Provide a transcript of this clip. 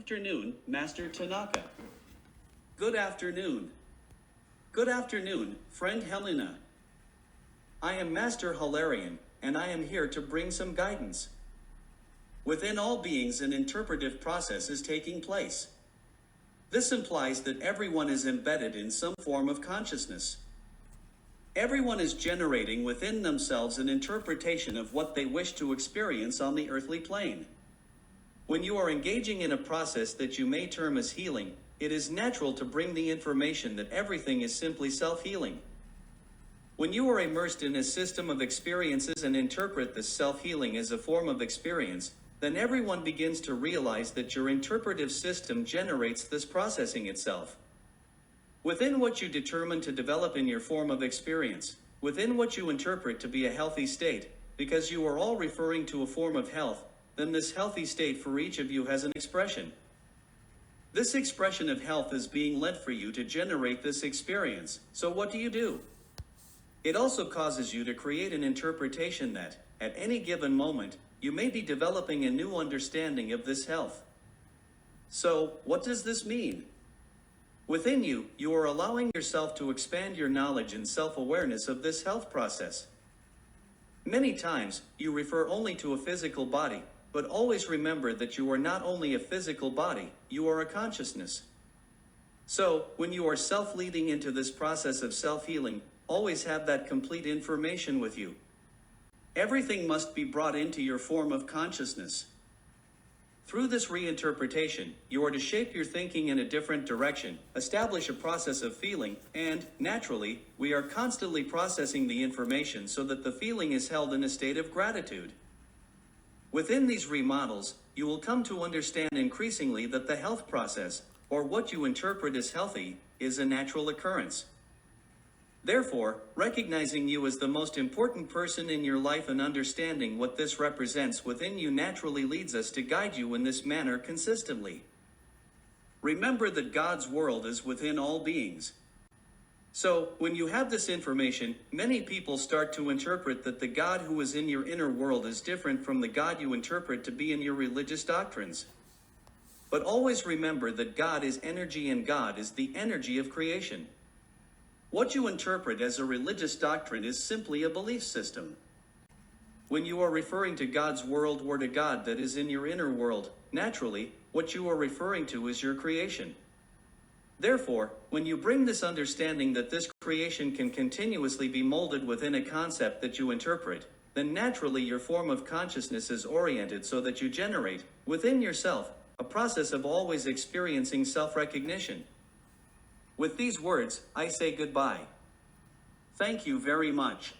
Afternoon, Master Tanaka. Good afternoon. Good afternoon, friend Helena. I am Master Hilarion, and I am here to bring some guidance. Within all beings, an interpretive process is taking place. This implies that everyone is embedded in some form of consciousness. Everyone is generating within themselves an interpretation of what they wish to experience on the earthly plane. When you are engaging in a process that you may term as healing, it is natural to bring the information that everything is simply self-healing. When you are immersed in a system of experiences and interpret this self-healing as a form of experience, then everyone begins to realize that your interpretive system generates this processing itself. Within what you determine to develop in your form of experience, within what you interpret to be a healthy state, because you are all referring to a form of health, then this healthy state for each of you has an expression. This expression of health is being led for you to generate this experience, so what do? It also causes you to create an interpretation that, at any given moment, you may be developing a new understanding of this health. So, what does this mean? Within you, you are allowing yourself to expand your knowledge and self-awareness of this health process. Many times, you refer only to a physical body, but always remember that you are not only a physical body, you are a consciousness. So, when you are self-leading into this process of self-healing, always have that complete information with you. Everything must be brought into your form of consciousness. Through this reinterpretation, you are to shape your thinking in a different direction, establish a process of feeling, and, naturally, we are constantly processing the information so that the feeling is held in a state of gratitude. Within these remodels, you will come to understand increasingly that the health process, or what you interpret as healthy, is a natural occurrence. Therefore, recognizing you as the most important person in your life and understanding what this represents within you naturally leads us to guide you in this manner consistently. Remember that God's world is within all beings. So, when you have this information, many people start to interpret that the God who is in your inner world is different from the God you interpret to be in your religious doctrines. But always remember that God is energy and God is the energy of creation. What you interpret as a religious doctrine is simply a belief system. When you are referring to God's world or to God that is in your inner world, naturally, what you are referring to is your creation. Therefore, when you bring this understanding that this creation can continuously be molded within a concept that you interpret, then naturally your form of consciousness is oriented so that you generate, within yourself, a process of always experiencing self-recognition. With these words, I say goodbye. Thank you very much.